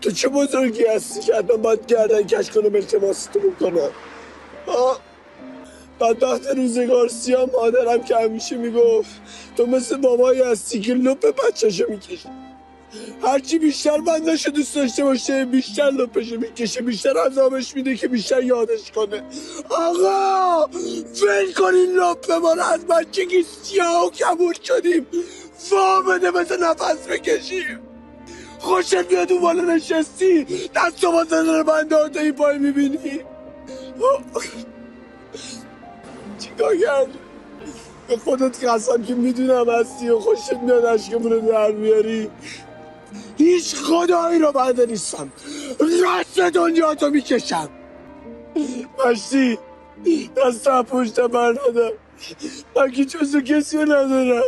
تو چه بزرگی هستی که حتما باید گردن کش کنم التماستو بکنم؟ بدبخت روزگار سیاه مادرم که همیشه میگفت تو مثل بابایی هستی که لپ بچه‌شو میکشه. هرچی بیشتر بندشو دوست داشته باشه بیشتر لپشو میکشه، بیشتر عذابش میده که بیشتر یادش کنه. آقا ول کنین لپ ما رو، از بچگی سیاه و کبود شدیم، وا بده مثل نفس بکشیم. خوشت میاد اون بالا نشستی دست و با زدن بنده ها تا این پای میبینی؟ چیکار کردی؟ به خودت قسم که میدونم هستی و خوشت میاد عشقمون رو در بیاری. هیچ خدایی رو بنده نیستم، راست دنیا تو میکشم. مشتی دست پشت بر ندارم، من که جزو کسی رو ندارم.